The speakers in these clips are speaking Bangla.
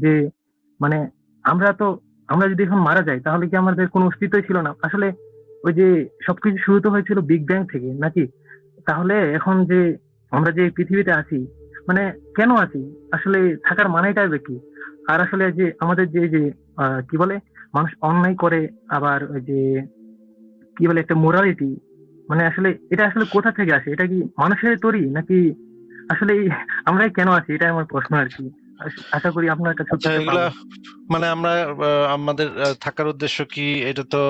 যে মানে আমরা তো আমরা যদি এখন মারা যাই তাহলে কি আমাদের কোনো অস্তিত্বই ছিল না আসলে? ওই যে সবকিছু শুরু তো হয়েছিল বিগ ব্যাং থেকে নাকি? তাহলে এখন যে আমরা যে পৃথিবীতে আছি, মানে কেন আছি আসলে? থাকার মানেটাই বা কি? আর আসলে যে আমাদের যে কি বলে, মানুষ অন্যায় করে, আবার ওই যে কি বলে একটা মোরালিটি, মানে আসলে এটা আসলে কোথা থেকে আসে? এটা কি মানুষের তৈরি নাকি আসলে আমরাই কেন আছি? এটাই আমার প্রশ্ন আর কি। আশা করি আপনার একটা ছোট্ট আচ্ছা, একটা এগুলা পাবো। মানে আমরা আমাদের থাকার উদ্দেশ্য কি? এটা তো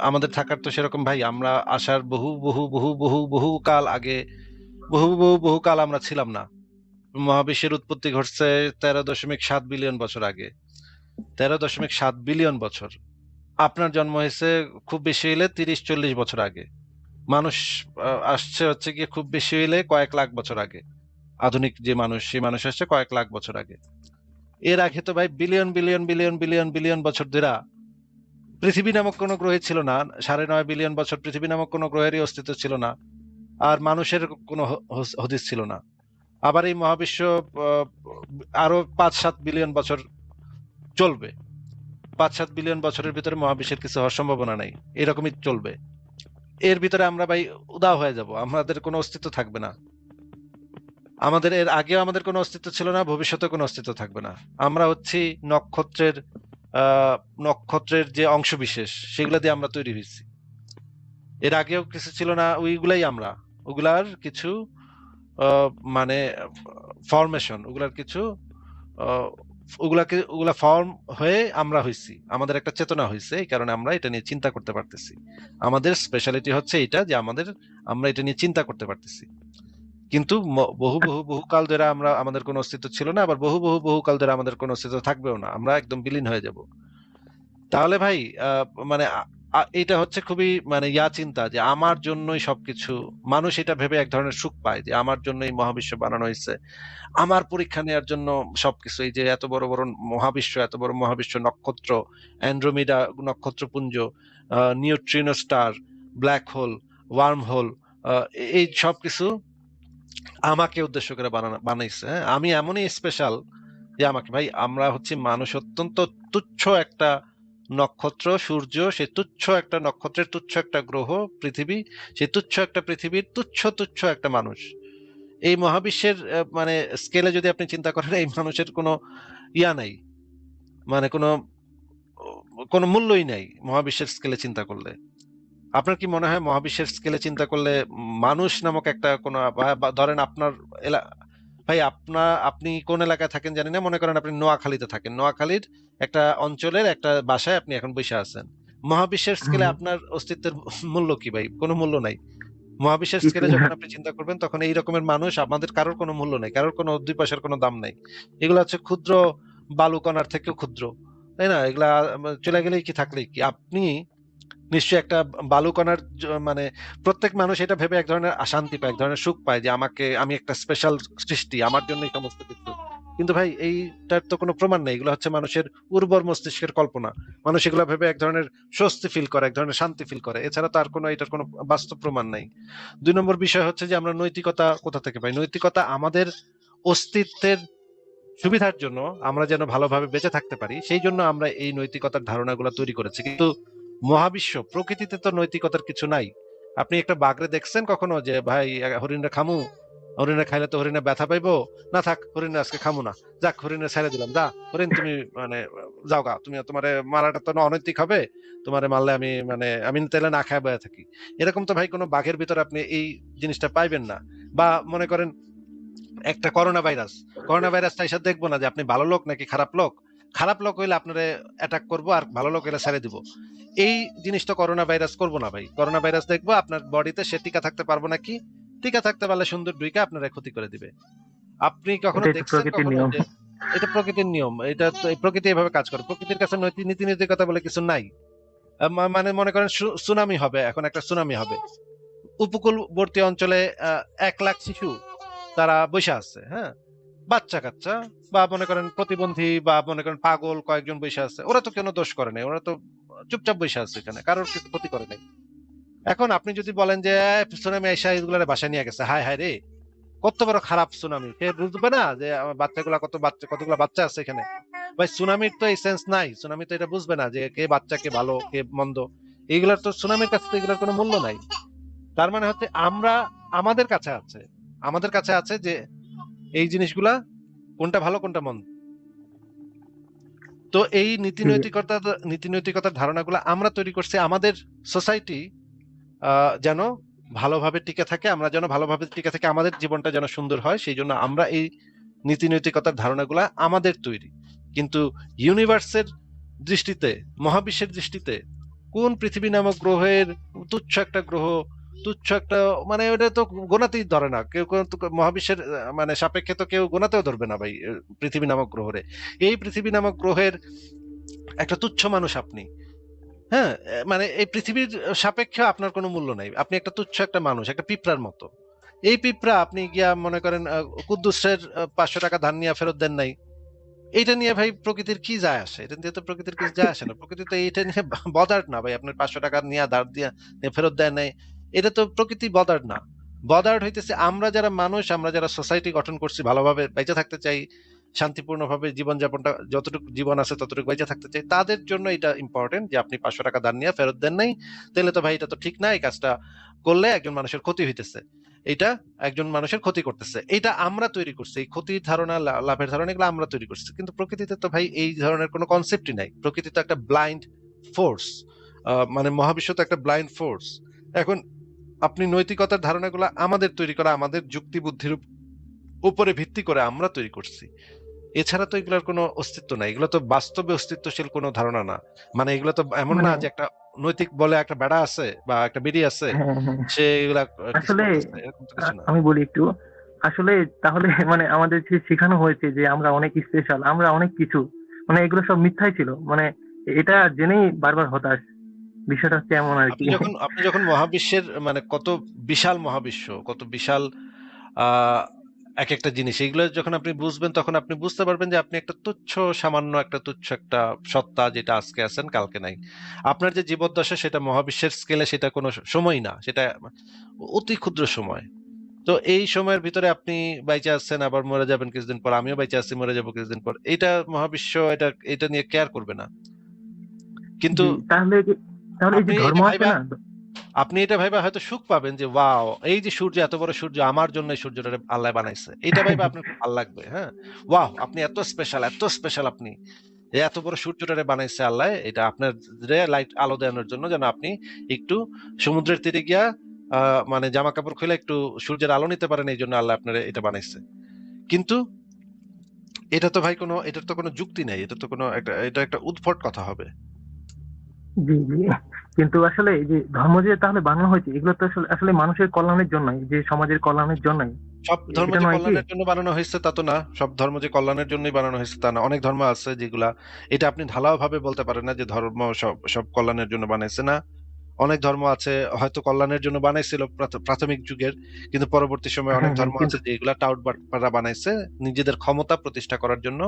আমাদের থাকার তো সেরকম ভাই, আমরা আসার বহু বহু বহু বহু বহু কাল আগে, বহু বহু বহু কাল আমরা ছিলাম না। মহাবিশ্বের উৎপত্তি ঘটছে 13.7 বিলিয়ন বছর আগে। 13.7 বিলিয়ন বছর। আপনার জন্ম হয়েছে খুব বেশি হইলে 30-40 বছর আগে। মানুষ আসছে হচ্ছে গিয়ে খুব বেশি হইলে কয়েক লাখ বছর আগে। আধুনিক যে মানুষ, সেই মানুষ আসছে কয়েক লাখ বছর আগে। এর আগে তো ভাই billion billion billion billion billion বছর ধরে পৃথিবী নামক কোনো গ্রহে ছিল না। 9.5 বিলিয়ন বছর পৃথিবী নামক কোনো গ্রহেরই অস্তিত্ব ছিল না। আর মানুষের কোনো হদিস ছিল না। আবার এই মহাবিশ্ব আহ, আরো 5-7 বিলিয়ন বছর চলবে। 5-7 বিলিয়ন বছরের ভিতরে মহাবিশ্বের কিছু হওয়ার সম্ভাবনা নাই। এরকমই চলবে। এর ভিতরে আমরা ভাই উদাও হয়ে যাব, আমাদের কোনো অস্তিত্ব থাকবে না। আমাদের এর আগেও আমাদের কোনো অস্তিত্ব ছিল না, ভবিষ্যতে কোনো অস্তিত্ব থাকবে না। আমরা হচ্ছি নক্ষত্রের আহ নক্ষত্রের যে অংশ বিশেষ, সেগুলো দিয়ে আমরা তৈরি হয়েছি। এর আগেও কিছু ছিল না, ওইগুলাই আমরা। ওগুলার কিছু আহ, মানে ফরমেশন, ওগুলার কিছু আহ, ওগুলা ফর্ম হয়ে আমরা হইছি। আমাদের একটা চেতনা হয়েছে, এই কারণে আমরা এটা নিয়ে চিন্তা করতে পারতেছি। আমাদের স্পেশালিটি হচ্ছে এটা যে আমরা এটা নিয়ে চিন্তা করতে পারতেছি। কিন্তু বহু বহু বহু কাল ধরে আমাদের কোনো অস্তিত্ব ছিল না, আবার বহু বহু বহু কাল ধরে আমাদের কোনো অস্তিত্ব থাকবেও না, আমরা একদম বিলীন হয়ে যাব। তাহলে ভাই মানে এটা হচ্ছে খুবই মানে চিন্তা যে আমার জন্যই সবকিছু। মানুষ এটা ভেবে এক ধরনের সুখ পায় যে আমার জন্যই মহাবিশ্ব বানানো হয়েছে, আমার পরীক্ষা নেওয়ার জন্য সবকিছু। এই যে এত বড় বড় মহাবিশ্ব, এত বড় মহাবিশ্ব, নক্ষত্র, অ্যান্ড্রোমিডা নক্ষত্রপুঞ্জ, neutrino star, black hole, wormhole, এই সবকিছু আমাকে উদ্দেশ্য করে বানাইছে। হ্যাঁ, আমি এমনই স্পেশাল যে আমাকে ভাই, আমরা হচ্ছে মানুষ অত্যন্ত তুচ্ছ একটা নক্ষত্র, সূর্য সেই তুচ্ছ একটা নক্ষত্রের তুচ্ছ একটা গ্রহ পৃথিবী, সেই তুচ্ছ একটা পৃথিবীর তুচ্ছ তুচ্ছ একটা মানুষ। এই মহাবিশ্বের মানে স্কেলে যদি আপনি চিন্তা করেন, এই মানুষের কোনো নাই, মানে কোনো কোনো মূল্যই নাই মহাবিশ্বের স্কেলে চিন্তা করলে। আপনার কি মনে হয় মহাবিশ্বের স্কেলে চিন্তা করলে মানুষ নামক একটা কোনো বা ধরেন আপনার ভাই, আপনি কোন এলাকায় থাকেন জানি না, মনে করেন আপনি নোয়াখালীতে থাকেন, নোয়াখালীর একটা অঞ্চলের একটা বাসায় আপনি এখন বসে আছেন। মহাবিশ্বের স্কেলে হম, আপনার অস্তিত্বের মূল্য কি ভাই? কোনো মূল্য নাই। মহাবিশ্বের স্কেলে কিছুই না। যখন আপনি চিন্তা করবেন, তখন এই রকমের মানুষ আমাদের কারোর কোনো মূল্য নেই, কারোর কোনো 2 পয়সার কোনো দাম নাই। এগুলো হচ্ছে ক্ষুদ্র বালুকণার থেকেও ক্ষুদ্র, তাই না? এগুলা চলে গেলেই কি থাকলেই কি? আপনি নিশ্চয়ই একটা বালুকণার মানে প্রত্যেক মানুষ এটা ভেবে এক ধরনের শান্তি পায়, এক ধরনের সুখ পায় যে আমি একটা স্পেশাল সৃষ্টি, আমার জন্যই সমস্ত কিছু। কিন্তু ভাই এইটার তো কোনো প্রমাণ নেই, এগুলো হচ্ছে মানুষের উর্বর মস্তিষ্কের কল্পনা। মানুষ এগুলো ভেবে এক ধরনের স্বস্তি ফিল করে, এক ধরনের শান্তি ফিল করে, এছাড়া তো আর কোনো এটার কোনো বাস্তব প্রমাণ নাই। 2 নম্বর বিষয় হচ্ছে যে আমরা নৈতিকতা কোথা থেকে পাই? নৈতিকতা আমাদের অস্তিত্বের সুবিধার জন্য, আমরা যেন ভালোভাবে বেঁচে থাকতে পারি, সেই জন্য আমরা এই নৈতিকতার ধারণাগুলো তৈরি করেছি। কিন্তু মহাবিশ্ব প্রকৃতিতে তো নৈতিকতার কিছু নাই। আপনি একটা বাঘরে দেখছেন কখনো যে ভাই হরিণটা খামু, হরিণে খাইলে তো হরিণে ব্যথা পাইবো, না থাক হরিণে আজকে খামু না, যাক হরিণে ছেড়ে দিলাম, যা হরিণ তুমি মানে যাও গা, তুমি তোমার মারাটা তো অনৈতিক হবে, তোমারে মারলে আমি তাহলে না খায় বয়ে থাকি। এরকম তো ভাই কোনো বাঘের ভিতরে আপনি এই জিনিসটা পাইবেন না। বা মনে করেন একটা করোনা ভাইরাস তাই সাথে দেখবো না যে আপনি ভালো লোক নাকি খারাপ লোক। খারাপ লোক হইলে আপনারে অ্যাটাক করবো, আর ভালো লোক হইলে ছেড়ে দিব। এই জিনিসটা করোনা ভাইরাস করবো না ভাই। করোনা ভাইরাস দেখবো আপনার বডিতে, সে টিকা থাকতে পারবো নাকি, টিকা থাকতে পারলে সুন্দর ডুইকা আপনার ক্ষতি করে দিবে। আপনি কখনো এটাই তো দেখছেন প্রকৃতির কখনো নিয়ম। যে এটা প্রকৃতির নিয়ম? এটা তো প্রকৃতি এভাবে কাজ করে, প্রকৃতির কাছে নীতি নৈতিকতা বলে কিছু নাই। মানে মনে করেন সুনামি হবে, এখন একটা সুনামি হবে, উপকূলবর্তী অঞ্চলে 1 লাখ শিশু তারা বসে আছে, হ্যাঁ, বাচ্চা কাচ্চা, বা মনে করেন প্রতিবন্ধী, বা মনে করেন পাগল কয়েকজন বসে আছে, ওরা তো কোনো দোষ করে নাই, ওরা তো চুপচাপ বসে আছে, এখানে কারোর কিছু ক্ষতি করে নাই। এখন আপনি যদি বলেন যে সুনামি আইসা এগুলার বাসায় নিয়ে গেছে, হায় হায় রে, কত বড় খারাপ সুনামি, সে বুঝবে না যে আমার বাচ্চাগুলা কতগুলা বাচ্চা আছে এখানে? ভাই সুনামির তো এই সেন্স নাই, সুনামি তো এটা বুঝবে না যে কে বাচ্চা কে ভালো কে মন্দ, এইগুলার তো সুনামির কাছে তো এগুলার কোনো মূল্য নাই। তার মানে হচ্ছে আমরা আমাদের কাছে আছে, আমাদের কাছে আছে যে এই জিনিসগুলা কোনটা ভালো কোনটা মন্দ। তো এই জি নীতি নৈতিকতার ধারণাগুলো আমরা তৈরি করছি, আমাদের সোসাইটি যেন ভালোভাবে টিকে থাকে, আমরা যেন ভালোভাবে টিকে থাকে, আমাদের জীবনটা যেন সুন্দর হয়, সেই জন্য আমরা এই নীতি নৈতিকতার ধারণাগুলা আমাদের তৈরি। কিন্তু ইউনিভার্সের দৃষ্টিতে, মহাবিশ্বের দৃষ্টিতে কোন পৃথিবী নামক গ্রহের তুচ্ছ একটা গ্রহ, তুচ্ছ একটা, মানে ওটা তো গোনাতেই ধরে না কেউ, মহাবিশ্বের মানে সাপেক্ষে তো কেউ গোনাতেও ধরবে না ভাই পৃথিবী নামক গ্রহরে। এই পৃথিবী নামক গ্রহের একটা তুচ্ছ মানুষ আপনি, হ্যাঁ, মানে এই পৃথিবীর সাপেক্ষে আপনার কোনো মূল্য নাই, আপনি একটা তুচ্ছ একটা মানুষ, একটা পিঁপড়ার মতো। এই পিঁপড়া আপনি গিয়া মনে করেন কুদ্দুসের 500 টাকা ধার নিয়ে ফেরত দেন নাই, এইটা নিয়ে ভাই প্রকৃতির কি যায় আসে? এটা দিয়ে তো প্রকৃতির কিছু যায় আসে না, প্রকৃতি তো এইটা নিয়ে বদার্ড না ভাই, আপনার 500 টাকা নিয়ে ধার দিয়ে ফেরত দেয় নাই, এটা তো প্রকৃতি বদার্ড না। বদার্ড হইতেছে আমরা যারা মানুষ, আমরা যারা সোসাইটি গঠন করছি, ভালোভাবে বেঁচে থাকতে চাই, শান্তিপূর্ণভাবে জীবনযাপনটা, যতটুকু জীবন আছে ততটুকু বেঁচে থাকতে চাই, তাদের জন্য এটা ইম্পর্টেন্ট যে আপনি 500 টাকা ধার নিয়ে ফেরত দেন নাই, তাহলে তো ভাই এটা তো ঠিক না, এই কাজটা করলে একজন মানুষের ক্ষতি হইতেছে, এটা একজন মানুষের ক্ষতি করতেছে, এটা আমরা তৈরি করছি, এই ক্ষতির ধারণা লাভের ধারণা এগুলো আমরা তৈরি করছি। কিন্তু প্রকৃতিতে তো ভাই এই ধরনের কোনো কনসেপ্টই নাই, প্রকৃতি তো একটা ব্লাইন্ড ফোর্স, মানে মহাবিশ্ব তো একটা ব্লাইন্ড ফোর্স। এখন আপনি নৈতিকতার ধারণাগুলো আমাদের তৈরি করা, আমাদের যুক্তি বুদ্ধির উপরে ভিত্তি করে আমরা তৈরি করছি, এছাড়া তো এগুলোর কোনো অস্তিত্ব নাই, এগুলো তো বাস্তবে অস্তিত্বশীল কোনো ধারণা না। মানে এগুলো তো এমন মানে না যে একটা নৈতিক বলে একটা বেড়া আছে বা একটা বেড়ি আছে, হ্যাঁ হ্যাঁ, সে এগুলা কিছু আসলে করতেছে, এরকম তো কিছু না। আমি বলি একটু, আসলে তাহলে মানে আমাদের যে শেখানো হয়েছে যে আমরা অনেক স্পেশাল, আমরা অনেক কিছু, মানে এগুলো সব মিথ্যাই ছিল, মানে এটা জেনেই বারবার হতাশ। বিষয়টা হচ্ছে এমন আর কি। আপনি যখন মহাবিশ্বের মানে কত বিশাল মহাবিশ্ব, কত বিশাল আহ এক একটা জিনিস, এইগুলো যখন আপনি বুঝবেন তখন আপনি বুঝতে পারবেন যে আপনি একটা তুচ্ছ, সামান্য একটা তুচ্ছ একটা সত্তা, যেটা আজকে আছেন কালকে নাই। আপনার যে জীবদ্দশা সেটা মহাবিশ্বের স্কেলে সেটা কোনো সময় না, সেটা অতি ক্ষুদ্র সময়। তো এই সময়ের ভিতরে আপনি বাইচে আছেন, আবার মরে যাবেন কিছুদিন পর, আমিও বাইচে আছি মরে যাবো কিছুদিন পর, এটা মহাবিশ্ব এটা নিয়ে কেয়ার করবে না। কিন্তু জি, তাহলে এই যে আপনি ধর্ম এটা আছে ভাইবা না, আপনি এটা ভাইবা হয়তো সুখ পাবেন যে ওয়াও, এই যে সূর্য, এত বড় সূর্য আমার জন্য এই সূর্যটা আল্লাহ বানাইছে, এটা ভাইবা আপনার খুব ভালো লাগবে, হ্যাঁ, ওয়াও আপনি এত স্পেশাল, এত স্পেশাল, আপনি এই এত বড় সূর্যটারে বানাইছে আল্লাহ, এটা আপনার লাইট আলো দেওয়ানোর জন্য, যেন আপনি একটু সমুদ্রের তীরে গিয়া মানে জামা কাপড় খুলে একটু সূর্যের আলো নিতে পারেন, এই জন্য আল্লাহ আপনার এটা বানাইছে। কিন্তু এটা তো ভাই এটার তো কোনো যুক্তি নাই, এটা তো এটা একটা উদ্ভট কথা হবে। জি জি, কিন্তু আসলে এই যে ধর্ম যে তাহলে বানানো হয়েছে, এগুলো তো আসলে আসলে মানুষের কল্যাণের জন্যই, যে সমাজের কল্যাণের জন্যই, সব ধর্ম এটা যে নয় কি? কল্যাণের জন্য বানানো হয়েছে তা তো না, সব ধর্ম যে কল্যাণের জন্যই বানানো হয়েছে তা না, অনেক ধর্ম আছে যেগুলা, এটা আপনি ঢালাও ভাবে বলতে পারেন না যে ধর্ম সব সব কল্যাণের জন্য বানাইছে না। অনেক ধর্ম আছে হয়তো কল্যাণের জন্য বানাইছিল প্রাথমিক যুগের, কিন্তু পরবর্তী সময়ে অনেক হ্যাঁ হ্যাঁ, ধর্ম কিন্তু আছে যেগুলা টাউট বাটপাড়া বানাইছে নিজেদের ক্ষমতা প্রতিষ্ঠা করার জন্য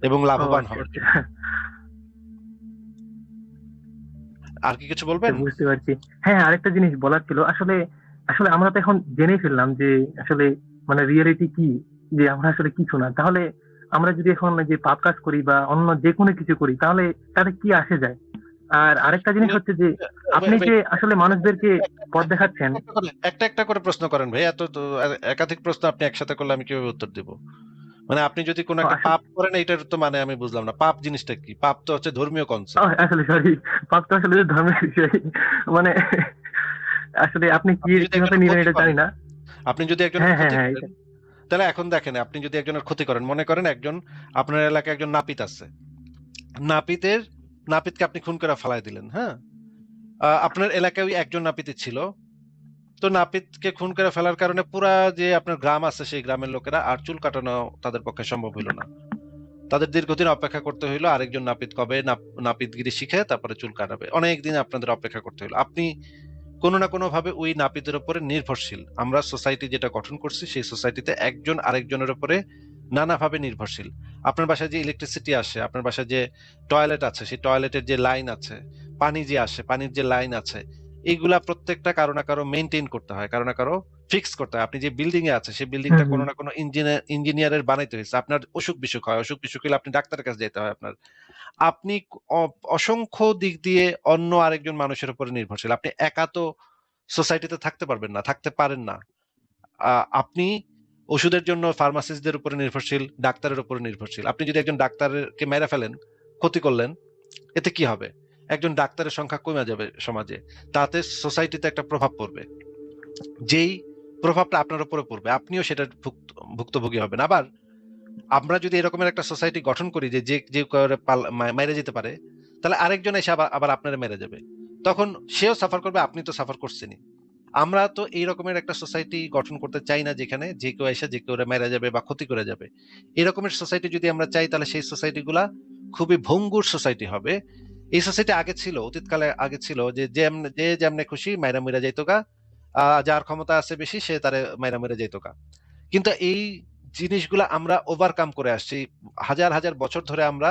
এবং ও লাভবান আচ্ছা হওয়ার আচ্ছা, জন্য। আর কি কিছু আচ্ছা বলবেন? বুঝতে পারছি। হ্যাঁ, আরেকটা জিনিস বলার ছিল, আসলে আসলে আমরা তো এখন জেনে ফেললাম যে আসলে মানে রিয়েলিটি কি, যে আমরা আসলে কিছু না। তাহলে আমরা যদি এখন যে পাপ কাজ করি বা অন্য যে কোনো কিছু করি, তাহলে তাতে কি আসে যায়? আর আরেকটা জিনিস হচ্ছে যে আপনি যে আসলে মানুষদেরকে পথ দেখাচ্ছেন। একটা একটা করে প্রশ্ন করেন ভাই, এত তো একাধিক প্রশ্ন আপনি একসাথে করলে আমি কিভাবে উত্তর দিব? মানে আপনি যদি কোনো একটা আসলে পাপ করেন, এটার তো মানে আমি বুঝলাম না, পাপ জিনিসটা কি? পাপ তো হচ্ছে ধর্মীয় কনসেপ্ট। আসলে সরি, পাপ তো আসলে ধর্মের বিষয়, মানে আসলে আপনি কি আপনি যদি কিভাবে একজনের নিবেন ক্ষতি এটা জানি করেন, না। আপনি যদি একজনের হ্যাঁ হ্যাঁ ক্ষতি হ্যাঁ, করেন, তাহলে এখন দেখেন, আপনি যদি একজনের ক্ষতি করেন, মনে করেন একজন, আপনার এলাকায় একজন নাপিত আছে, নাপিতের নাপিতকে আপনি খুন করে ফালায় দিলেন, হ্যাঁ, আপনার এলাকায় ওই একজন নাপিতই ছিল, তো নাপিতকে খুন করে ফেলার কারণে পুরা যে আপনার গ্রাম আছে সেই গ্রামের লোকেরা আর চুল কাটানো তাদের পক্ষে সম্ভব হইল না, তাদের দীর্ঘদিন অপেক্ষা করতে হইলো আরেকজন নাপিত কবে নাপিতগিরি শিখে তারপরে চুল কাটাবে, অনেক দিন আপনাদের অপেক্ষা করতে হইলো। আপনি কোনো না কোনো ভাবে ওই নাপিতের উপরে নির্ভরশীল, আমরা সোসাইটি যেটা গঠন করছি সেই সোসাইটিতে একজন আরেকজনের উপরে নানাভাবে নির্ভরশীল। আপনার বাসায় যে ইলেকট্রিসিটি আসে, আপনার বাসায় যে টয়লেট আছে, সেই টয়লেটের যে লাইন আছে, পানি যে আসে, পানির যে লাইন আছে, এইগুলা প্রত্যেকটা কারো না কারো মেনটেন করতে হয়, কারো না কারো ফিক্স করতে হয়। আপনি যে বিল্ডিং এ আছে সেই হুম বিল্ডিংটা হুম কোনো না কোনো ইঞ্জিনিয়ারের বানাইতে হইছে। আপনার অসুখ-বিসুখ হয়। অসুখ-বিসুখ হইলে আপনি ডাক্তারের কাছে যেতে হয় আপনার। আপনি অসংখ্য দিক দিয়ে অন্য আরেকজন মানুষের উপরে নির্ভরশীল। আপনি একা তো সোসাইটিতে থাকতে পারবেন না, থাকতে পারেন না। আপনি ওষুধের জন্য ফার্মাসিস্টদের উপরে নির্ভরশীল, ডাক্তারের উপরে নির্ভরশীল। আপনি যদি একজন ডাক্তারকে মেরে ফেলেন, ক্ষতি করলেন, এতে কি হবে? একজন ডাক্তারের সংখ্যা কমে যাবে সমাজে। তাতে সোসাইটিতে একটা প্রভাব পড়বে। যেই প্রভাবটা আপনার উপরে পড়বে, আপনিও সেটার ভুক্তভোগী হবেন। আবার আমরা যদি এরকমের একটা সোসাইটি গঠন করি যে যে কাউরে মেরে যেতে পারে, তাহলে আরেকজন এসে আবার আবার আপনারে মেরে যাবে। তখন সেও সাফার করবে, আপনি তো সাফার করছেনই। আমরা তো এই রকমের একটা সোসাইটি গঠন করতে চাই না যেখানে যে কেউ এসে যে কেউ মেরে যাবে বা ক্ষতি করে যাবে। এরকমের সোসাইটি যদি আমরা চাই তাহলে সেই সোসাইটি গুলা খুবই ভঙ্গুর সোসাইটি হবে। এই সোসাইটি আগে ছিল, অতীতকালে আগে ছিল যে যে যেমনে খুশি মাইরা মইরা যাইতো গা, যার ক্ষমতা আছে বেশি সে তারে মাইরা মইরা যাইতো গা। কিন্তু এই জিনিসগুলা আমরা ওভারকাম করে আসছি। হাজার হাজার বছর ধরে আমরা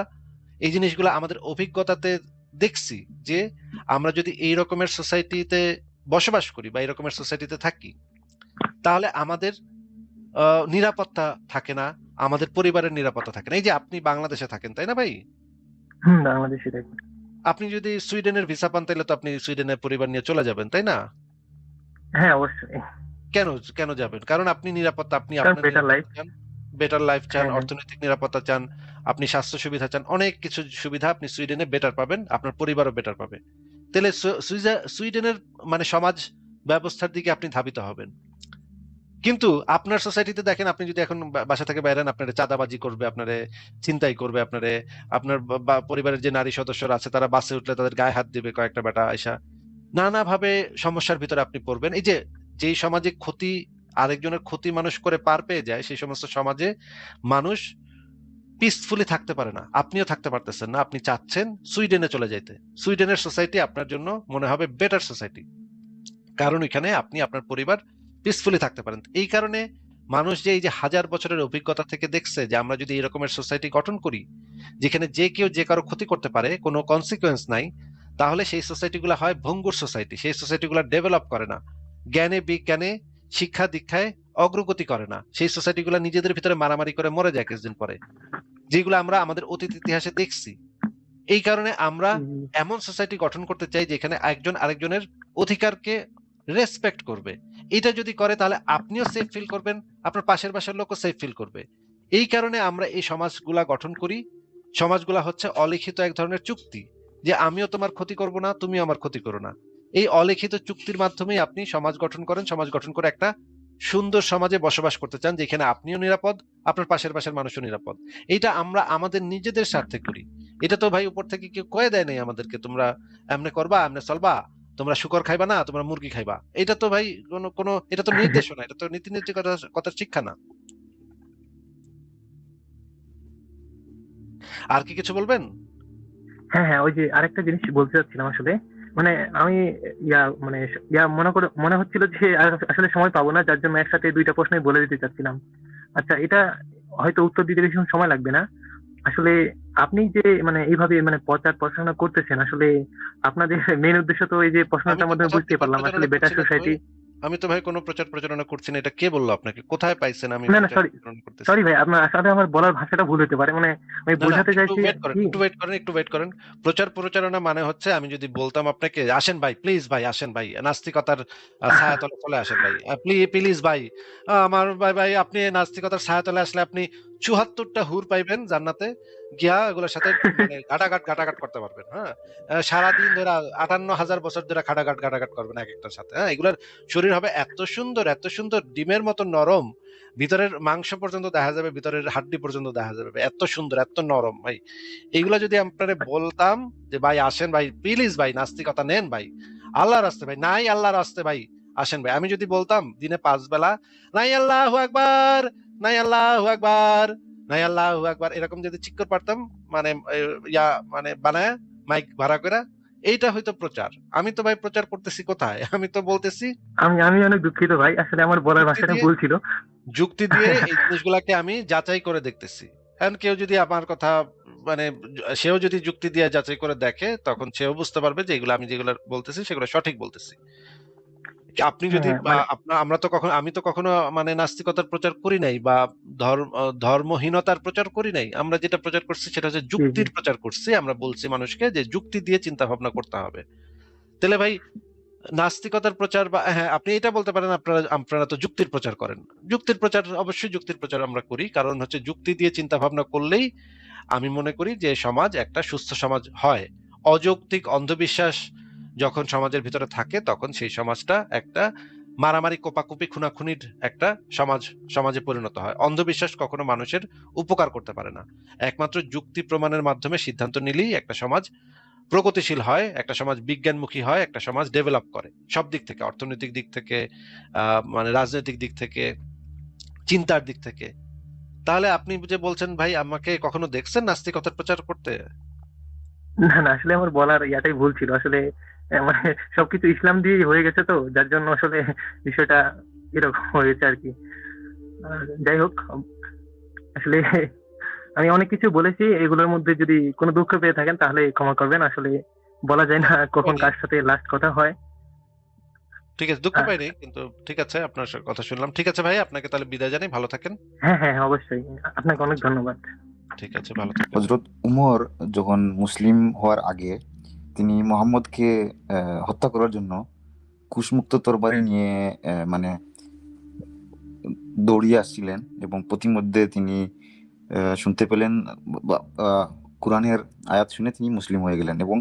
এই জিনিসগুলো আমাদের অভিজ্ঞতাতে দেখছি যে আমরা যদি এই রকমের সোসাইটিতে বসবাস করি বা এই রকমের সোসাইটিতে থাকি, তাহলে আমাদের নিরাপত্তা থাকে না, আমাদের পরিবারের নিরাপত্তা থাকে না। এই যে আপনি বাংলাদেশে থাকেন, তাই না ভাই? হুম, বাংলাদেশে থাকি। আপনি যদি সুইডেনের ভিসা পান তাহলে তো আপনি সুইডেনের পরিবার নিয়ে চলে যাবেন, তাই না? হ্যাঁ অবশ্যই। কেন কেন যাবেন? কারণ আপনি নিরাপত্তা, আপনি কারণ আপনার বেটার লাইফ। নিরাপত্তা চান, বেটার লাইফ চান, হ্যাঁ হ্যাঁ। অর্থনৈতিক নিরাপত্তা চান, আপনি স্বাস্থ্য সুবিধা চান, অনেক কিছু সুবিধা আপনি সুইডেনে বেটার পাবেন, আপনার পরিবারও বেটার পাবে। তাহলে সুইডেনের মানে সমাজ ব্যবস্থার দিকে আপনি ধাবিত হবেন। কিন্তু আপনার সোসাইটিতে দেখেন, আপনি যদি এখন বাসা থেকে বাইরেন, আপনারে চাঁদাবাজি করবে, আপনারে ছিনতাই করবে, আপনারে আপনার পরিবারের যে নারী সদস্যরা আছে তারা বাসে উঠলে তাদের গায়ে হাত দিবে কয়েকটা বেটা আইসা। নানাভাবে সমস্যার ভিতরে আপনি পড়বেন। এই যে যেই সমাজে ক্ষতি, আরেকজনের ক্ষতি মানুষ করে পার পেয়ে যায়, সেই সমস্ত সমাজে মানুষ পিসফুলি থাকতে পারে না। আপনিও থাকতে পারতেছেন না। আপনি চাচ্ছেন সুইডেনে চলে যাইতে। সুইডেনের সোসাইটি আপনার জন্য মনে হবে বেটার সোসাইটি। কারণ এখানে আপনি আপনার পরিবার পিসফুলি থাকতে পারেন। এই কারণে মানুষ যে এই যে হাজার বছরের অভিজ্ঞতা থেকে দেখছে যে আমরা যদি এই রকমের সোসাইটি গঠন করি যেখানে যে কেউ যে কারো ক্ষতি করতে পারে, কোনো কনসিকুয়েন্স নাই, তাহলে সেই সোসাইটিগুলো হয় ভঙ্গুর সোসাইটি। সেই সোসাইটিগুলো ডেভেলপ করে না, জ্ঞানে বিজ্ঞানে শিক্ষা দীক্ষায় অগ্রগতি করে না। সেই সোসাইটিগুলো নিজেদের ভিতরে মারামারি করে মরে যায় কিছুদিন পরে, যেগুলো আমরা আমাদের অতীত ইতিহাসে দেখছি। এই কারণে আমরা হুম, এমন সোসাইটি গঠন করতে চাই যেখানে একজন আরেকজনের অধিকারকে রেসপেক্ট করবে। এটা যদি করে তাহলে আপনিও সেফ ফিল করবেন, আপনার পাশের বাসার লোকও সেফ ফিল করবে। এই কারণে আমরা এই সমাজগুলা গঠন করি। সমাজগুলা হচ্ছে অলিখিত এক ধরনের চুক্তি, যে আমিও তোমার ক্ষতি করব না, তুমিও আমার ক্ষতি করো না। এই অলিখিত চুক্তির মাধ্যমেই আপনি সমাজ গঠন করেন, সমাজ গঠন করে একটা সুন্দর সমাজে বসবাস করতে চান যেখানে আপনিও নিরাপদ, আপনার পাশের মানুষও নিরাপদ। এইটা আমরা আমাদের নিজেদের স্বার্থে করি। এটা তো ভাই উপর থেকে কেউ কয়ে দেয় নাই আমাদেরকে, তোমরা এমনে করবা, এমনে চলবা, তোমরা শুকর খাইবা না, তোমরা মুরগি খাইবা। এটা তো ভাই কোনো কোনো এটা তো নির্দেশনা, এটা তো নীতি নৈতিকতার শিক্ষা না। আর কি কিছু বলবেন? হ্যাঁ হ্যাঁ, ওই যে আরেকটা জিনিস বলতে চাচ্ছিলাম আসলে। মানে আমি মানে মনে হচ্ছিল যে আসলে সময় পাবো না, যার জন্য একসাথে দুইটা প্রশ্নই বলে দিতে চাচ্ছিলাম। আচ্ছা, এটা হয়তো উত্তর দিতে বেশি সময় লাগবে না। আসলে আপনি যে মানে এইভাবে মানে প্রচার প্রসারণা করতেছেন, আসলে আপনাদের মেইন উদ্দেশ্য তো এই যে আমি প্রশ্নটার তো মাধ্যমে প্রচার বুঝতে পারলাম আসলে প্রচারণা করছি বেটার না তো ভাই। সোসাইটি। আমি তো ভাই কোনো প্রচার প্রচারণা করছি না। এটা কে বললো আপনাকে? কোথায় পাইছেন আমি না না, প্রচার সরি। প্রচারণা করতেছি? সরি ভাই, আপনার আসলে আমার বলার ভাষাটা ভুল হতে পারে। মানে আমি না, না, বোঝাতে একটু চাইছি ওয়েট করেন, কি। একটু ওয়েট করেন, একটু ওয়েট করেন। প্রচারণা মানে হচ্ছে আমি যদি বলতাম আপনাকে, "আসেন ভাই, প্লিজ ভাই, আসেন ভাই। নাস্তিকতার ছায়াতলে চলে আসেন ভাই। প্লিজ ভাই। আমার ভাই আপনি নাস্তিকতার ছায়াতলে আসলে আপনি ৭৪ টা হুর পাইবেন জান্নাতে। গিয়া এগুলোর সাথে মানে ঘাটাঘাট করতে পারবেন, হ্যাঁ? সারাদিন ধরে ৫৮,০০০ বছর ধরে ঘাটাঘাট করবেন একেকটার সাথে, হ্যাঁ? এগুলার শরীর হবে এত সুন্দর ডিমের মতো নরম। ভিতরের মাংস পর্যন্ত দেখা যাবে, ভিতরের হাড্ডি পর্যন্ত দেখা যাবে। এত সুন্দর, এত নরম ভাই। এগুলা যদি আপনারে বলতাম যে ভাই আসেন ভাই, প্লিজ ভাই নাস্তিকতা নেন ভাই। আল্লাহর রাস্তে ভাই, নাই আল্লাহর রাস্তে ভাই, আসেন ভাই। আমি যদি বলতাম দিনে ৫ বেলা নাই আল্লাহু আকবার, নাই আল্লাহু আকবার, নাই আল্লাহু আকবার এরকম যদি চিৎকার পারতাম, মানে ইয়া মানে বানায় মাইক ভাড়া করে, এইটা হয়তো প্রচার। আমি তো ভাই প্রচার করতেছি কোথায়? আমি তো বলতেছি আমি আমি অনেক দুঃখিত ভাই, আসলে আমার বলার যুক্তি ভাষাটা দিয়ে ভুল ছিল। যুক্তি দিয়ে এই জিনিসগুলাকে আমি যাচাই করে দেখতেছি। এখন কেউ যদি আমার কথা মানে সেও যদি যুক্তি দিয়ে যাচাই করে দেখে তখন সেও বুঝতে পারবে যে এগুলো আমি যেগুলো বলতেছি সেগুলো সঠিক বলতেছি। আপনি হ্যাঁ যদি হ্যাঁ, মানে আমি তো কখনো মানে নাস্তিকতার প্রচার করি নাই বা ধর্মহীনতার প্রচার করি নাই। আমরা যেটা প্রচার করছি সেটা হচ্ছে জি জি। যুক্তির প্রচার করছি। আমরা বলছি মানুষকে যে যুক্তি দিয়ে চিন্তা ভাবনা করতে হবে। তাহলে ভাই নাস্তিকতার প্রচার বা হ্যাঁ, আপনি এটা বলতে পারেন আপনারা আপনারা তো যুক্তির প্রচার করেন। যুক্তির প্রচার অবশ্যই যুক্তির প্রচার আমরা করি। কারণ হচ্ছে যুক্তি দিয়ে চিন্তা ভাবনা করলেই আমি মনে করি যে সমাজ একটা সুস্থ সমাজ হয়। অযৌক্তিক অন্ধবিশ্বাস যখন সমাজের ভিতরে থাকে তখন সেই সমাজটা একটা মারামারি কোপাকুপি খুনাখুনির একটা সমাজে পরিণত হয়। অন্ধবিশ্বাস কখনো মানুষের উপকার করতে পারে না। একমাত্র যুক্তি প্রমাণের মাধ্যমে সিদ্ধান্ত নিলেই একটা সমাজ প্রগতিশীল হয়, একটা সমাজ বিজ্ঞানমুখী হয়, একটা সমাজ ডেভেলপ করে সব দিক থেকে, অর্থনৈতিক দিক থেকে, মানে রাজনৈতিক দিক থেকে, চিন্তার দিক থেকে। তাহলে আপনি যে বলছেন ভাই আমাকে কখনো দেখছেন নাস্তিকতার প্রচার করতে? না না, আসলে আমার বলার ইয়াটাই ভুল ছিল আসলে। মানে সবকিছু ইসলাম দিয়েই হয়ে গেছে তো, যার জন্য আসলে বিষয়টা এরকম হয়েছে আর কি। যাই হোক, আসলে আমি অনেক কিছু বলেছি, এগুলোর মধ্যে যদি কোনো দুঃখ পেয়ে থাকেন তাহলে ক্ষমা করবেন। আসলে বলা যায় না, না দুঃখ কখন পাইনি। কার সাথে লাস্ট কথা হয়। ঠিক আছে, দুঃখ আহ, পাইনি, কিন্তু ঠিক আছে, আপনার কথা শুনলাম। ঠিক আছে ভাই, আপনাকে তাহলে বিদায় জানাই, ভালো থাকেন। হ্যাঁ হ্যাঁ হ্যাঁ, অবশ্যই। আপনাকে অনেক আচ্ছা, ধন্যবাদ। ঠিক আছে, ভালো থাকেন। হজরত উমর যখন মুসলিম হওয়ার আগে তিনি মোহাম্মদকে হত্যা করার জন্য কুশমুক্ত তরবারি নিয়ে মানে দৌড়িয়ে আসছিলেন, এবং প্রতিমধ্যে তিনি শুনতে পেলেন কোরআনের আয়াত শুনে তিনি মুসলিম হয়ে গেলেন। এবং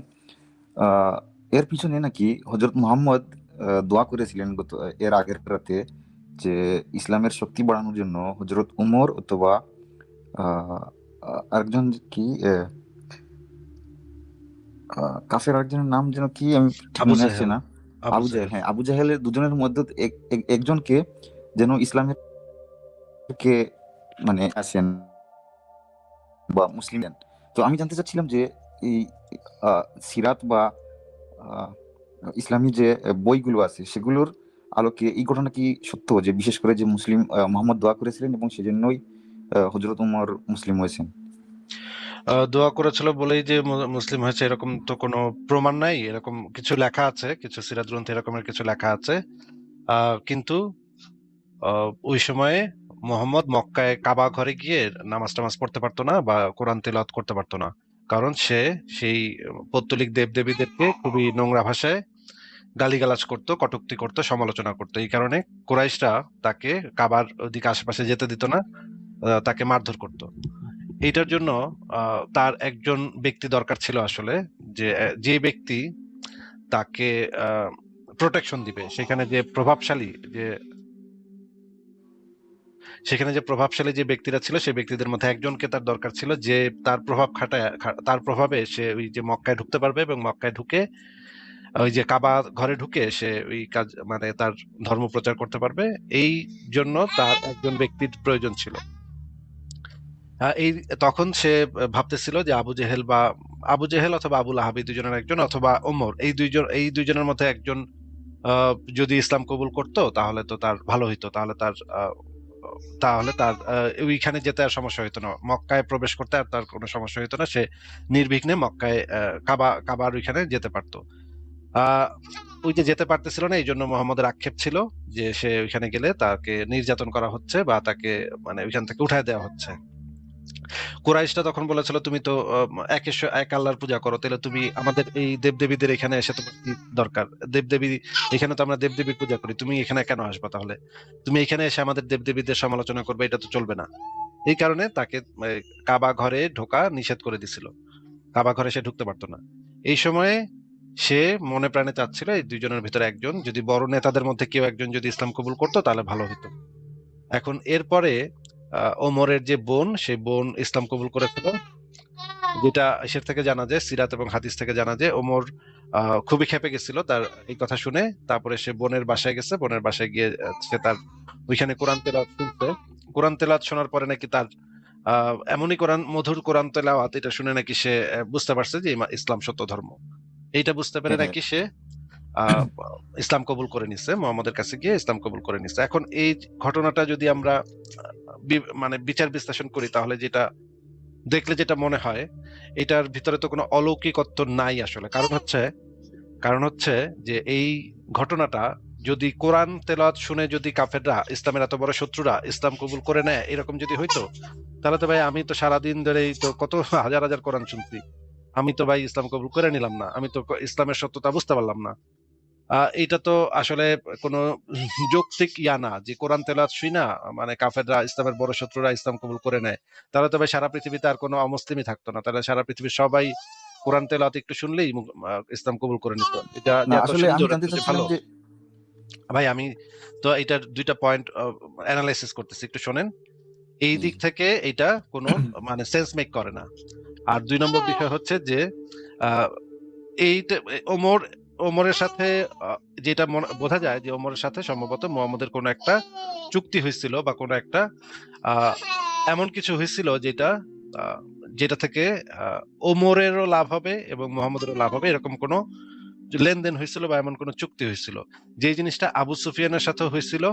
আহ, এর পিছনে নাকি হজরত মুহাম্মদ দোয়া করেছিলেন এর আগের রাতে, যে ইসলামের শক্তি বাড়ানোর জন্য হজরত উমর অথবা আহ, আরেকজন কি কাফের আরেকজনের নাম যেন কি, আমি ঠিক আবু মনে আসছে জেহেল। না। আবু আবু জাহেল, জেহেল। হ্যাঁ, আবু জাহেলের দুজনের মধ্যে একজনকে যেন ইসলামের কে মানে আসেন বা মুসলিম দেন। তো আমি জানতে চাচ্ছিলাম যে এই সিরাত বা আহ, ইসলামী যে বইগুলো আছে সেগুলোর আলোকে এই ঘটনা কি সত্য, যে বিশেষ করে যে মুসলিম মোহাম্মদ দোয়া করেছিলেন এবং সেজন্যই হজরত উমর মুসলিম হয়েছেন? দোয়া করেছিল বলেই যে মুসলিম হয়েছে এরকম তো কোনো প্রমাণ নাই। এরকম কিছু লেখা আছে, কিছু সিরাত গ্রন্থে এরকমের কিছু লেখা আছে। কিন্তু ওই সময়ে মোহাম্মদ মক্কায় কাবা ঘরে গিয়ে নামাজ টামাজ পড়তে পারতো না বা কোরআন তেলাওয়াত করতে পারতো না। কারণ সে সেই পৌত্তলিক দেবদেবীদেরকে খুবই নোংরা ভাষায় গালিগালাজ করতো, কটূক্তি করতো, সমালোচনা করতো। এই কারণে কুরাইশরা তাকে কাবার ওদিকে আশেপাশে যেতে দিত না, তাকে মারধর করতো। এইটার জন্য তার একজন ব্যক্তি দরকার ছিল আসলে, যে ব্যক্তি তাকে প্রোটেকশন দিবে। সেখানে যে প্রভাবশালী যে ব্যক্তিরা ছিল সেই ব্যক্তিদের মধ্যে একজনকে তার দরকার ছিল, যে তার তার প্রভাবে সে ওই যে মক্কায় ঢুকতে পারবে এবং মক্কায় ঢুকে ওই যে কাবা ঘরে ঢুকে সে ওই কাজ মানে তার ধর্ম প্রচার করতে পারবে। এই জন্য তার একজন ব্যক্তির প্রয়োজন ছিল। এই তখন সে ভাবতেছিল যে আবু জেহেল অথবা আবু লাহাব, এই দুজনের একজন, অথবা ওমর, এই দুইজনের মধ্যে একজন যদি ইসলাম কবুল করতো তাহলে তো তার ভালো হইতো। তাহলে তার ওইখানে যেতে আর সমস্যা হইতো না, মক্কায় প্রবেশ করতে আর তার কোনো সমস্যা হইতো না। সে নির্বিঘ্নে মক্কায় কাবার ওইখানে যেতে পারতো। আহ ওই যে যেতে পারতেছিল না, এই জন্য মোহাম্মদের আক্ষেপ ছিল যে সে ওইখানে গেলে তাকে নির্যাতন করা হচ্ছে বা তাকে মানে ওইখান থেকে উঠায় দেওয়া হচ্ছে। কুরাইশটা তখন বলেছিল, তুমি তো এক আল্লাহর পূজা করো, তাহলে তুমি আমাদের এই দেবদেবীদের এখানে এসে তোমার কি দরকার? দেবদেবী, এখানে তো আমরা দেবদেবীর পূজা করি, তুমি এখানে কেন আসবা? তাহলে তুমি এখানে এসে আমাদের দেবদেবীদের সমালোচনা করবে, এটা তো চলবে না। এই কারণে তাকে কাবা ঘরে ঢোকা নিষেধ করে দিছিল। কাবা ঘরে সে ঢুকতে পারতো না। এই সময়ে সে মনে প্রাণে চাচ্ছিল এই দুইজনের ভিতরে একজন, যদি বড় নেতাদের মধ্যে কেউ একজন যদি ইসলাম কবুল করতো তাহলে ভালো হতো। এখন এরপরে ওমরের যে বোন, সেই বোন ইসলাম কবুল করেছিল। যেটা এসের থেকে জানা যায়, সিরাত এবং হাদিস থেকে জানা যায়, ওমর খুবই ক্ষেপে গেছিল তার এই কথা শুনে। তারপরে সে বোনের বাসায় গেছে, বোনের বাসায় গিয়ে সে তার ওইখানে কোরআন তেলাওয়াত শুনছে। কোরআন তেলাওয়াত শোনার পরে নাকি তার এমনই মধুর কোরআন তেলাওয়াত, এটা শুনে নাকি সে বুঝতে পারছে যে ইসলাম সত্য ধর্ম। এইটা বুঝতে পেরে হ্যাঁ, নাকি সে আহ ইসলাম কবুল করে নিছে, মোহাম্মদের কাছে গিয়ে ইসলাম কবুল করে নিছে। এখন এই ঘটনাটা যদি আমরা মানে বিচার বিশ্লেষণ করি, তাহলে দেখলে যেটা মনে হয়, এটার ভিতরে তো কোনো অলৌকিকত্ব নাই আসলে। কারণ হচ্ছে যে এই ঘটনাটা যদি কোরআন তেলাওয়াত শুনে যদি কাফেররা, ইসলামের এত বড় শত্রুরা ইসলাম কবুল করে নেয়, এরকম যদি হইতো, তাহলে তো ভাই আমি তো সারাদিন ধরেই তো কত হাজার হাজার কোরআন শুনছি, আমি তো ভাই ইসলাম কবুল করে নিলাম না, আমি তো ইসলামের সত্যতা বুঝতে পারলাম না। এটা তো আসলে কোনো যৌক্তিক ইয়া না যে কোরআন তেলাওয়াত শুই না মানে কাফেররা, ইসলামের বড় শত্রুরা ইসলাম কবুল করে নেয়। তাহলে তো ভাই সারা পৃথিবীতে আর কোনো অমুসলিমই থাকতো না, তাহলে সারা পৃথিবীর সবাই কোরআন তেলাওয়াত একটু শুনলেই ইসলাম কবুল করে নিত। এটা যে না এত আসলে আমি সুন্দর, জানতে এত যে চাচ্ছিলাম ভালো। যে ভাই আমি তো এটার দুইটা পয়েন্ট অ্যানালাইসিস করতেছি, একটু শোনেন। এই জি দিক থেকে এটা কোনো মানে সেন্স মেক করে না। আর 2 নম্বর বিষয় হচ্ছে যে আহ, এইটা ওমর ওমরের সাথে যেটা বোঝা যায় যে ওমরের সাথে সম্ভবত মুহাম্মদের কোনো একটা চুক্তি হয়েছিল বা কোনো একটা আহ, এমন কিছু হয়েছিল যেটা আহ, যেটা থেকে ওমরেরও লাভ হবে এবং মুহাম্মদেরও লাভ হবে, এরকম কোনো লেনদেন হয়েছিল বা এমন কোনো চুক্তি হয়েছিল। যে জিনিসটা আবু সুফিয়ানের সাথে হয়েছিল,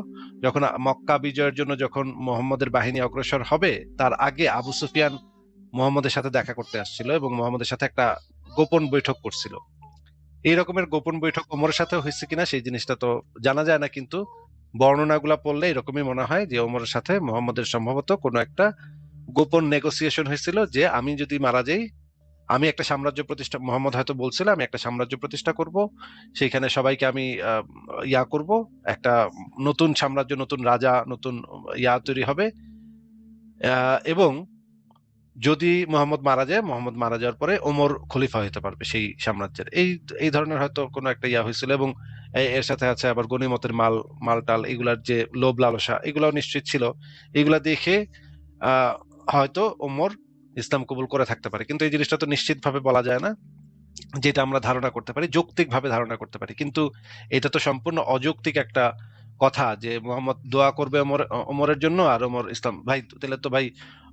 যখন মক্কা বিজয়ের জন্য যখন মুহাম্মদের বাহিনী অগ্রসর হবে, তার আগে আবু সুফিয়ান মুহাম্মদের সাথে দেখা করতে আসছিল এবং মুহাম্মদের সাথে একটা গোপন বৈঠক করছিল। এই রকমের গোপন বৈঠক ওমরের সাথে হয়েছে কিনা সেই জিনিসটা তো জানা যায় না, কিন্তু বর্ণনাগুলা পড়লে এরকমই মনে হয় যে ওমরের সাথে মুহাম্মদের সম্ভবত কোনো একটা গোপন নেগোসিয়েশন হয়েছিল যে আমি যদি মারা যাই, আমি একটা সাম্রাজ্য প্রতিষ্ঠা, মোহাম্মদ হয়তো বলছিল আমি একটা সাম্রাজ্য প্রতিষ্ঠা করব, সেইখানে সবাইকে আমি ইয়া করব, একটা নতুন সাম্রাজ্য, নতুন রাজা, নতুন ইয়া তৈরি হবে। এবং যদি মোহাম্মদ মারা যায়, মোহাম্মদ মারা যাওয়ার পরে ওমর খলিফা হতে পারবে সেই সাম্রাজ্যের। এই এই ধরনের হয়তো কোনো একটা ইয়া হয়েছিল। এবং এর সাথে আছে আবার গনিমতের মালটাল, এগুলার যে লোভ লালসা, এগুলাও নিশ্চিত ছিল। এগুলা দেখে আহ হয়তো ওমর ইসলাম কবুল করে থাকতে পারে, কিন্তু এই জিনিসটা তো নিশ্চিত ভাবে বলা যায় না। যেটা আমরা ধারণা করতে পারি, যৌক্তিক ভাবে ধারণা করতে পারি, কিন্তু এটা তো সম্পূর্ণ অযৌক্তিক একটা কথা যে মোহাম্মদ দোয়া করবে ওমরের জন্য আর ওমর ইসলাম। ভাই তাহলে তো ভাই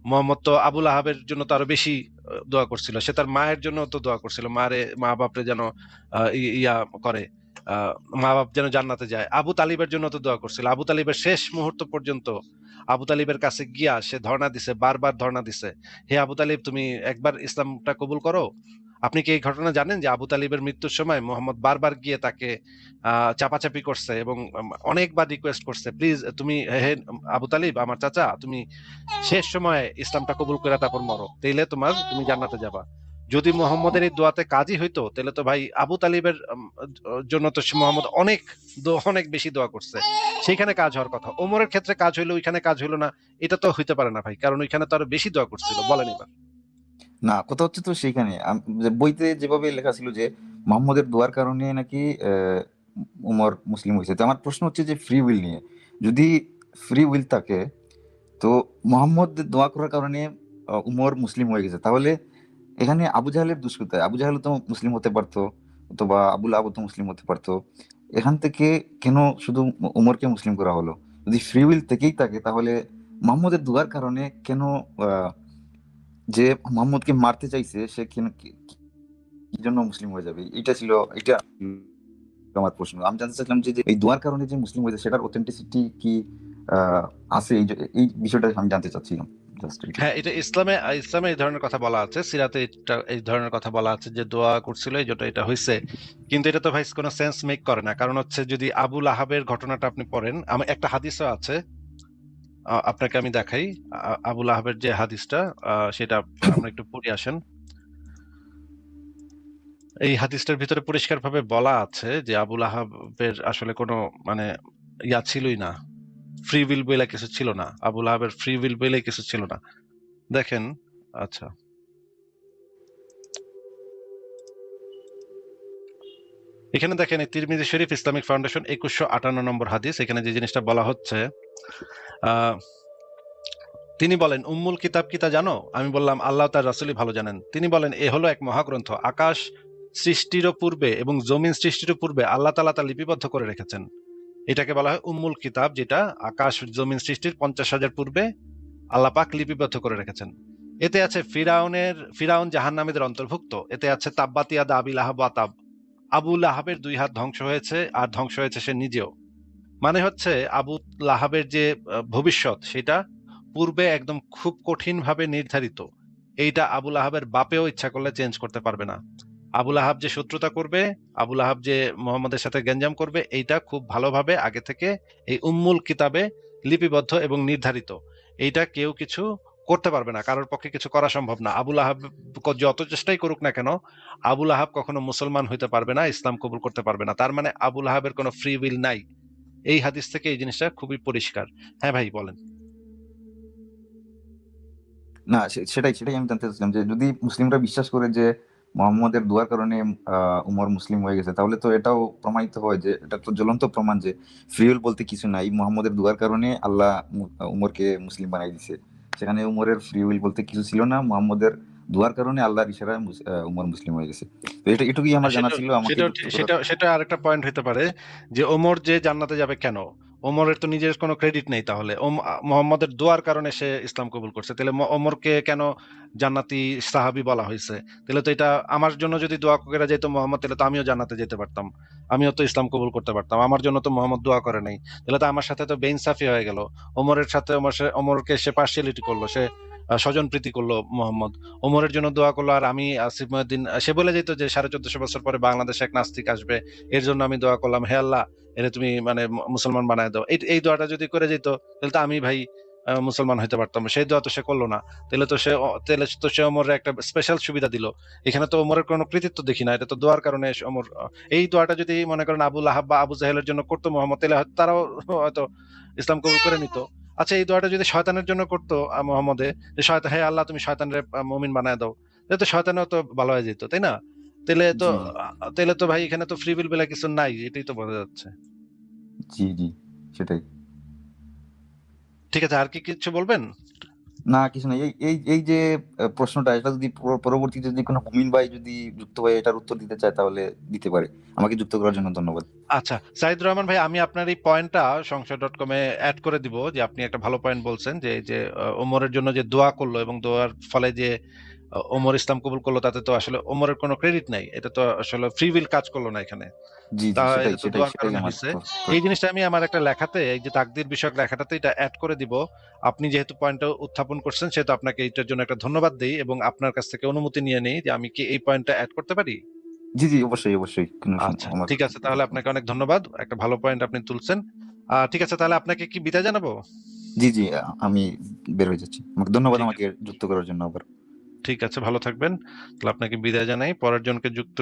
মোহাম্মদ তো আবুল আহাবের জন্য তো আরো বেশি দোয়া করছিল, সে তার মায়ের জন্য তো দোয়া করছিল, মা বাপরে যেন ইয়া করে, আহ, মা বাপ যেন জান্নাতে যায়। আবু তালিবের জন্য তো দোয়া করছিল, আবু তালিবের শেষ মুহূর্ত পর্যন্ত আবু তালিবের কাছে গিয়া সে ধর্ণা দিছে, বারবার ধর্ণা দিছে, হে আবু তালিব তুমি একবার ইসলামটা কবুল করো। আপনি কি এই ঘটনা জানেন যে আবু তালিবের মৃত্যুর সময় মোহাম্মদ বারবার গিয়ে তাকে চাপাচাপি করছে এবং অনেকবার রিকোয়েস্ট করছে, প্লিজ তুমি, হে আবু তালিব আমার চাচা, তুমি শেষ সময়ে ইসলামটা কবুল করে তারপর মরো, তাইলে তুমি জান্নাতে যাবা। যদি মোহাম্মদের এই দোয়াতে কাজই হইতো, তাহলে তো ভাই আবু তালিবের জন্য তো মোহাম্মদ অনেক বেশি দোয়া করছে, সেইখানে কাজ হওয়ার কথা। ওমরের ক্ষেত্রে কাজ হইলো, ওইখানে কাজ হইলো না, এটা তো হইতে পারে না ভাই, কারণ ওইখানে তো আরো বেশি দোয়া করছিল। বলেন এবার। না, কথা হচ্ছে তো সেইখানে যে বইতে যেভাবে লেখা ছিল যে মোহাম্মদের দোয়ার কারণে নাকি উমর মুসলিম হয়েছে। তো আমার প্রশ্ন হচ্ছে যে ফ্রি উইল নিয়ে, যদি ফ্রি উইল থাকে তো মোহাম্মদ দোয়া করার কারণে উমর মুসলিম হয়ে গেছে, তাহলে এখানে আবু জাহেলের দোষ কোথায়? আবু জাহেল তো মুসলিম হতে পারতো, অথবা আবুল আবু তো মুসলিম হতে পারতো। এখান থেকে কেন শুধু উমরকে মুসলিম করা হলো? যদি ফ্রি উইল থেকেই থাকে তাহলে মোহাম্মদের দোয়ার কারণে কেন যে মোহাম্মদকে মারতে চাইছে সে কেন কি কি জন্য মুসলিম হয়ে যাবে? এটা আমার প্রশ্ন। আমি জানতে চাইছিলাম যে যে এই দোয়ার কারণে যে মুসলিম হয়েছে সেটার অথেন্টিসিটি কি আছে? এই বিষয়টা আমি জানতে চাচ্ছিলাম জাস্ট। হ্যাঁ, এটা ইসলামে ইসলামে এই ধরনের কথা বলা আছে, সিরাতে এই ধরনের কথা বলা আছে যে দোয়া করছিল এই জন্য এটা হয়েছে। কিন্তু এটা তো ভাই কোনো সেন্স মেক করে না। কারণ হচ্ছে যদি আবুল আহাবের ঘটনাটা আপনি পড়েন, আমি একটা হাদিসও আছে, আপনাকে আমি দেখাই। আবুল আহাবের যে হাদিসটা, সেটা আমরা একটু পড়ে আসেন। এই হাদিসটার ভিতরে পরিষ্কারভাবে বলা আছে যে আবুল আহাবের আসলে কোনো মানে ইয়া ছিলই না, ফ্রি উইল বলে কিছু ছিল না, আবুল আহাবের ফ্রি উইল বলে কিছু ছিল না। দেখেন, আচ্ছা এখানে দেখেন, এই তিরমিজি শরীফ ইসলামিক ফাউন্ডেশন 2158 নম্বর হাদিস, এখানে যে জিনিসটা বলা হচ্ছে, আহ তিনি বলেন, উম্মুল কিতাব কি তা জানো? আমি বললাম, আল্লাহ তার রাসূলই ভালো জানেন। তিনি বলেন, এ হলো এক মহাগ্রন্থ, আকাশ সৃষ্টিরও পূর্বে এবং জমিন সৃষ্টিরও পূর্বে আল্লাহ তাআলা তা লিপিবদ্ধ করে রেখেছেন। এটাকে বলা হয় উম্মুল কিতাব, যেটা আকাশ জমিন সৃষ্টির 50,000 পূর্বে আল্লাহ পাক লিপিবদ্ধ করে রেখেছেন। এতে আছে ফিরাউন জাহান্নামীদের অন্তর্ভুক্ত, এতে আছে তাব্বাত ইয়াদা আবি লাহাব ওয়া তাব, আবু লাহাবের 2 হাত ধ্বংস হয়েছে আর ধ্বংস হয়েছে সে নিজেও। মানে হচ্ছে আবু লাহাবের যে ভবিষ্যৎ, সেটা পূর্বে একদম খুব কঠিন ভাবে নির্ধারিত। এইটা আবু লাহাবের বাপেও ইচ্ছা করলে চেঞ্জ করতে পারবে না। আবুল আহাব যে শত্রুতা করবে, আবুল আহাব যে মোহাম্মদের সাথে গ্যাঞ্জাম করবে, এইটা খুব ভালোভাবে আগে থেকে এই উম্মুল কিতাবে লিপিবদ্ধ এবং নির্ধারিত। এইটা কেউ কিছু করতে পারবে না, কারোর পক্ষে কিছু করা সম্ভব না। আবুল আহাব যত চেষ্টাই করুক না কেন, আবুল আহাব কখনো মুসলমান হইতে পারবে না, ইসলাম কবুল করতে পারবে না। তার মানে আবুল আহাবের কোনো ফ্রি উইল নাই। এই হাদিস থেকে এই জিনিসটা খুবই পরিষ্কার। হ্যাঁ ভাই বলেন। না, সেটাই সেটাই আমি জানতে চাচ্ছিলাম যে যদি মুসলিমরা বিশ্বাস করে যে মোহাম্মদের দোয়ার কারণে উমর মুসলিম হয়ে গেছে, তাহলে তো এটাও প্রমাণিত হয় যে এটা তো জ্বলন্ত প্রমাণ যে ফ্রি উইল বলতে কিছু নাই, মোহাম্মদের দোয়ার কারণে আল্লাহ উমরকে মুসলিম বানাই দিছে। সেখানে উমরের ফ্রি উইল বলতে কিছু ছিল না, মোহাম্মদের দোয়ার কারণে আল্লাহর ইশারায় উমর মুসলিম হয়ে গেছে। তো এটা এটুকুই আমার জানা সেটা ছিল, আমাকে সেটা যুক্ত করার। সেটা সেটা আরেকটা পয়েন্ট হতে পারে যে ওমর যে জান্নাতে যাবে কেন, ওমরের তো নিজের কোনো ক্রেডিট নেই। তাহলে মোহাম্মদের দোয়ার কারণে সে ইসলাম কবুল করছে, তাহলে ওমরকে কেন জান্নাতি সাহাবী বলা হয়েছে? তাহলে তো এটা আমার জন্য যদি দোয়া করে যেত মোহাম্মদ, তাহলে তো আমিও জান্নাতে যেতে পারতাম, আমিও তো ইসলাম কবুল করতে পারতাম। আমার জন্য তো মোহাম্মদ দোয়া করে নাই, তাহলে তো আমার সাথে তো বেইনসাফি হয়ে গেল। ওমরের সাথে ওমরকে সে পার্সিয়ালিটি করলো, সে স্বজন প্রীতি করলো মোহাম্মদ। ওমরের জন্য দোয়া করলো, আর আমি আসিফ মহিউদ্দিন, সে বলে যেত যে 1450 বছর পরে বাংলাদেশে এক নাস্তিক আসবে, এর জন্য আমি দোয়া করলাম, হে আল্লাহ এরে তুমি মানে মুসলমান বানায় দাও। এই দোয়াটা যদি করে যেত, তাহলে তো আমি ভাই মুসলমান হইতে পারতাম। সেই দোয়া তো সে করলো না। তাহলে তো সে ওমরের একটা স্পেশাল সুবিধা দিল। এখানে তো ওমরের কোনো কৃতিত্ব দেখি না, এটা তো দোয়ার কারণে ওমর এই দোয়াটা যদি মনে করেন আবুল আহাব বা আবু জাহেলের জন্য করতো মোহাম্মদ, তাহলে তারাও হয়তো ইসলাম কবুল করে নিত। আচ্ছা, এই দোয়াটা যদি শয়তানের জন্য করতো মোহাম্মদে, যে শয়তান, হে আল্লাহ তুমি শয়তানের মুমিন বানায় দাও, তাহলে তো শয়তানও তো ভালো হয়ে যেত, তাই না? তাহলে তো জি তাহলে তো ভাই এখানে তো ফ্রি উইল বলে কিছু নাই, এটাই তো বোঝা যাচ্ছে। জি জি, সেটাই। ঠিক আছে, আর কি কিছু বলবেন? না, কিছু না, এই এই এই যে প্রশ্নটা, এটা যদি পরবর্তীতে যদি কোনো মুমিন ভাই যদি যুক্ত হয়ে এটার উত্তর দিতে চায় তাহলে দিতে পারে। আমাকে যুক্ত করার জন্য ধন্যবাদ। আচ্ছা সাইদুর রহমান ভাই, আমি আপনার এই পয়েন্টটা সংশয়.com এ অ্যাড করে দিব, যে আপনি একটা ভালো পয়েন্ট বলছেন যে এই যে ওমরের জন্য যে দোয়া করলো এবং দোয়ার ফলে যে ওমর ইসলাম কবুল করলো, তাতে তো আসলে ওমরের কোনো ক্রেডিট নাই, এটা তো আসলে ফ্রি উইল কাজ করলো না এখানে, জি তা জি, সেটাই এটা তো সেটাই দোয়ার সেটাই কারণে আমার হয়েছে। এই জিনিসটা আমি আমার একটা লেখাতে, এই যে তাকদীর বিষয়ক লেখাটাতে এটা অ্যাড করে দিব। আপনি যেহেতু পয়েন্টটা উত্থাপন করছেন, সেহেতু আপনাকে এইটার জন্য একটা ধন্যবাদ দেই এবং আপনার কাছ থেকে অনুমতি নিয়ে নেই যে আমি কি এই পয়েন্টটা অ্যাড করতে পারি। জি জি, অবশ্যই অবশ্যই, কোনো আচ্ছা আমার। ঠিক আছে, তাহলে আপনাকে অনেক ধন্যবাদ, একটা ভালো পয়েন্ট আপনি তুলছেন। ঠিক আছে, তাহলে আপনাকে কি বিদায় জানাবো? জি জি, আমি বের হয়ে যাচ্ছি, আমাকে ধন্যবাদ ঠিক আমাকে আছে, যুক্ত করার জন্য আবার। ঠিক আছে, ভালো থাকবেন। তাহলে আপনাকে বিদায় জানাই, পরের জনকে যুক্ত